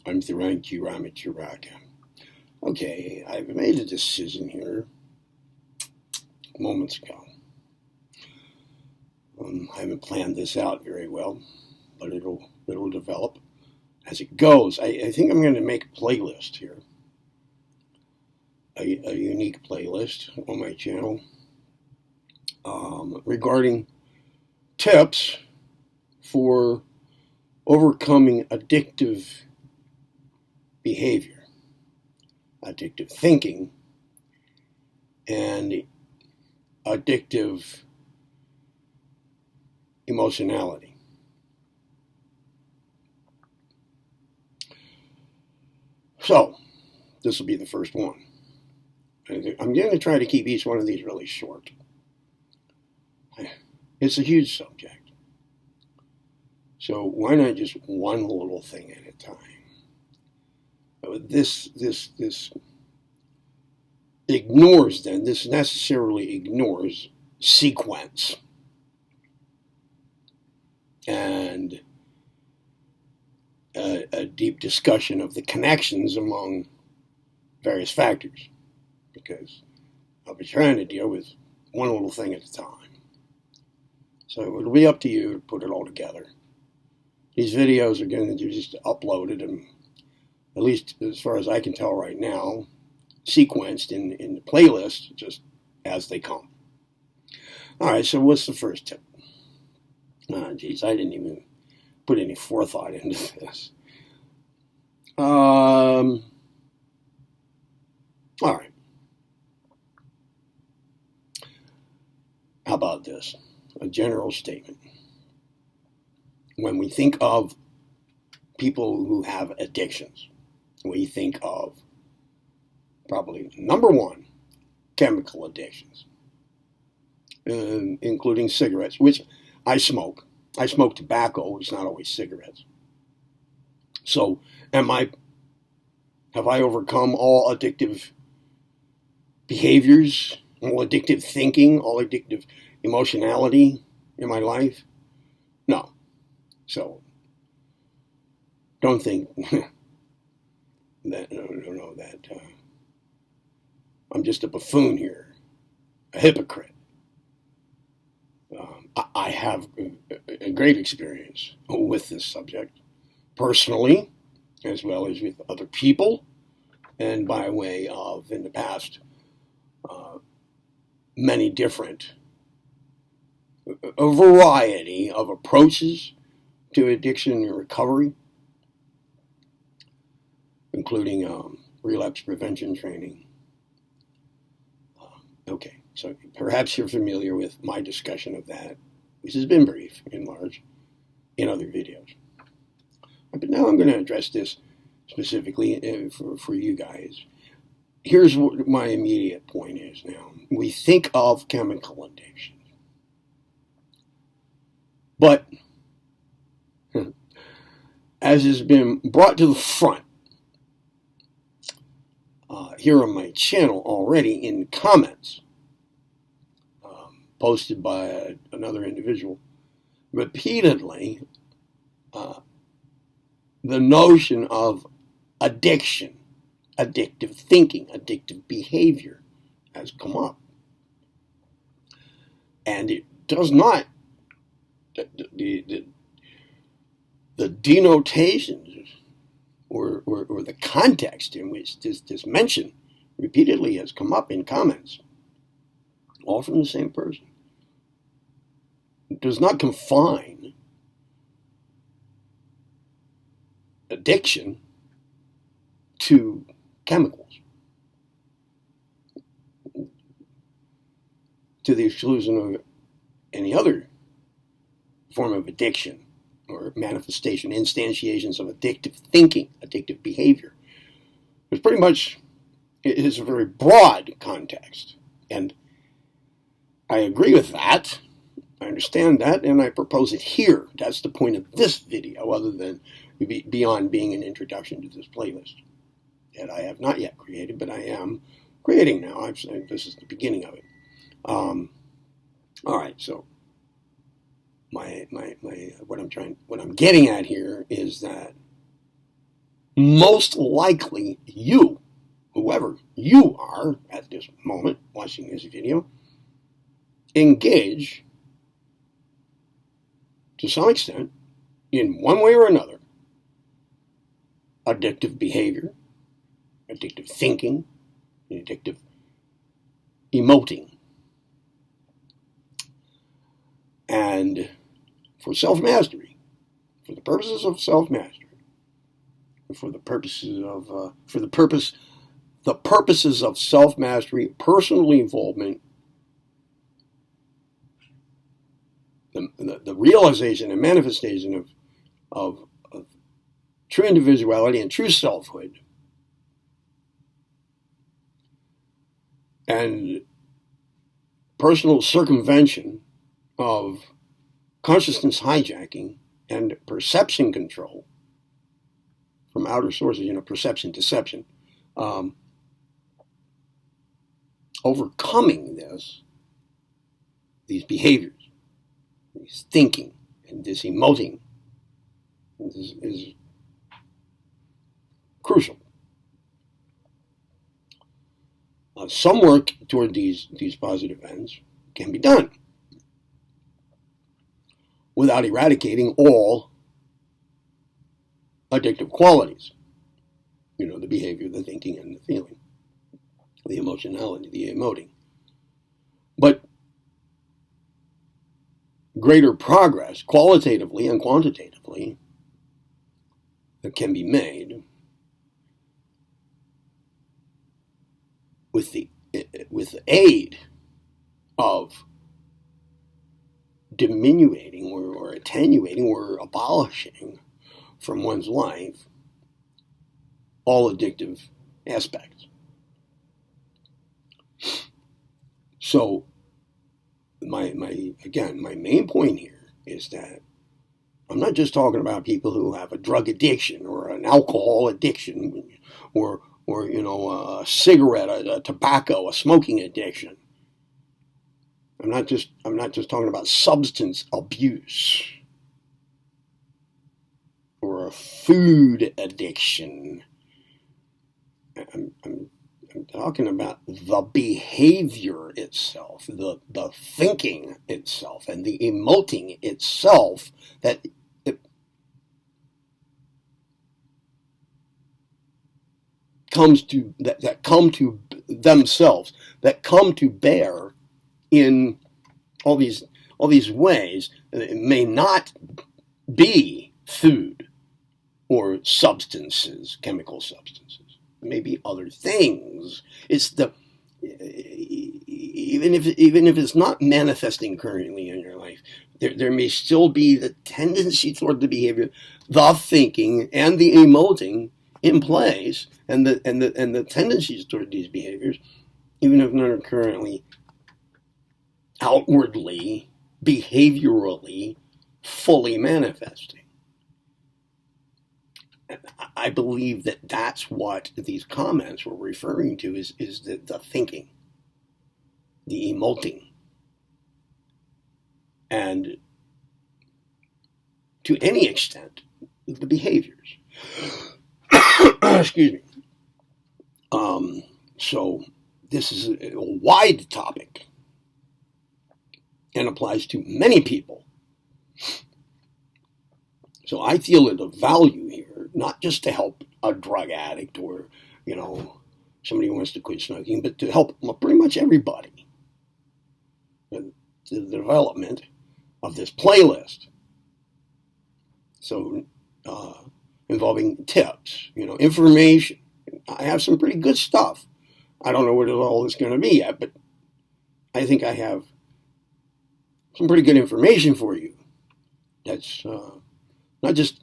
I'm Thank you, Amateur Rock. Okay, I've made a decision here moments ago. I haven't planned this out very well, but it'll develop as it goes. I think I'm going to make a playlist here, a unique playlist on my channel regarding tips for overcoming addictive behavior, addictive thinking, and addictive emotionality. So, this will be the first one. I'm going to try to keep each one of these really short. It's a huge subject. So why not just one little thing at a time? This ignores then, this necessarily ignores sequence and a deep discussion of the connections among various factors, because I'll be trying to deal with one little thing at a time. So it'll be up to you to put it all together. These videos are going to just uploaded and, at least as far as I can tell right now, sequenced in the playlist just as they come. All right, so what's the first tip? Geez, I didn't even put any forethought into this. All right. How about this? A general statement. When we think of people who have addictions, we think of probably number one, chemical addictions, including cigarettes, which I smoke. I smoke tobacco. It's not always cigarettes. So, have I overcome all addictive behaviors, all addictive thinking, all addictive emotionality in my life? No. So, don't think that I'm just a buffoon here, a hypocrite. I have a great experience with this subject, personally, as well as with other people, and by way of, in the past, many different, a variety of approaches to addiction and recovery, including relapse prevention training. Okay, so perhaps you're familiar with my discussion of that, which has been brief and large in other videos. But now I'm going to address this specifically for you guys. Here's what my immediate point is now. We think of chemical addictions, but as has been brought to the front here on my channel already in comments posted by another individual, repeatedly, the notion of addiction, addictive thinking, addictive behavior has come up. And it does not, the denotations or the context in which this mention repeatedly has come up in comments, all from the same person, does not confine addiction to chemicals, to the exclusion of any other form of addiction or manifestation, instantiations of addictive thinking, addictive behavior. It's pretty much, it is a very broad context. And I agree with that. I understand that, and I propose it here. That's the point of this video, other than beyond being an introduction to this playlist that I have not yet created, but I am creating now. This is the beginning of it. All right, so what I'm getting at here is that most likely you, whoever you are at this moment watching this video, engage to some extent, in one way or another, addictive behavior, addictive thinking, addictive emoting. And for self-mastery, for the purposes of self-mastery, for the purposes of self-mastery, personal involvement, the realization and manifestation of true individuality and true selfhood, and personal circumvention of consciousness hijacking and perception control from outer sources, perception, deception, overcoming these behaviors, this thinking, and this emoting is crucial. Some work toward these positive ends can be done without eradicating all addictive qualities. The behavior, the thinking, and the feeling, the emotionality, the emoting. But greater progress, qualitatively and quantitatively, that can be made with the aid of diminuting or attenuating or abolishing from one's life all addictive aspects. So my main point here is that I'm not just talking about people who have a drug addiction or an alcohol addiction or a cigarette, a tobacco, a smoking addiction. I'm not just talking about substance abuse or a food addiction. I'm talking about the behavior itself, the thinking itself, and the emoting itself that come to themselves, that come to bear in all these ways. It may not be food or substances, chemical substances. It may be other things. It's even if it's not manifesting currently in your life, there may still be the tendency toward the behavior, the thinking, and the emoting in place, and the tendencies toward these behaviors, even if none are currently outwardly, behaviorally, fully manifesting. I believe that that's what these comments were referring to, is the thinking, the emoting, and to any extent, the behaviors. Excuse me. So this is a wide topic and applies to many people. So I feel it of value here, not just to help a drug addict or, somebody who wants to quit smoking, but to help pretty much everybody. The development of this playlist. So involving tips, information. I have some pretty good stuff. I don't know what it all is going to be yet, but I think I have some pretty good information for you. That's not just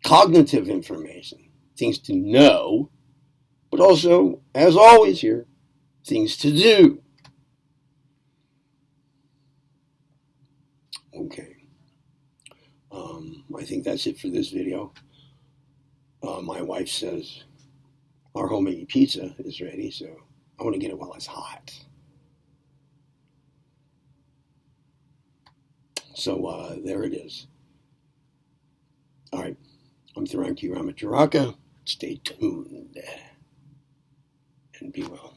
cognitive information, things to know, but also, as always here, things to do. Okay. I think that's it for this video. My wife says our homemade pizza is ready, so I want to get it while it's hot. So there it is. All right. I'm Tharanki Ramacharaka. Stay tuned and be well.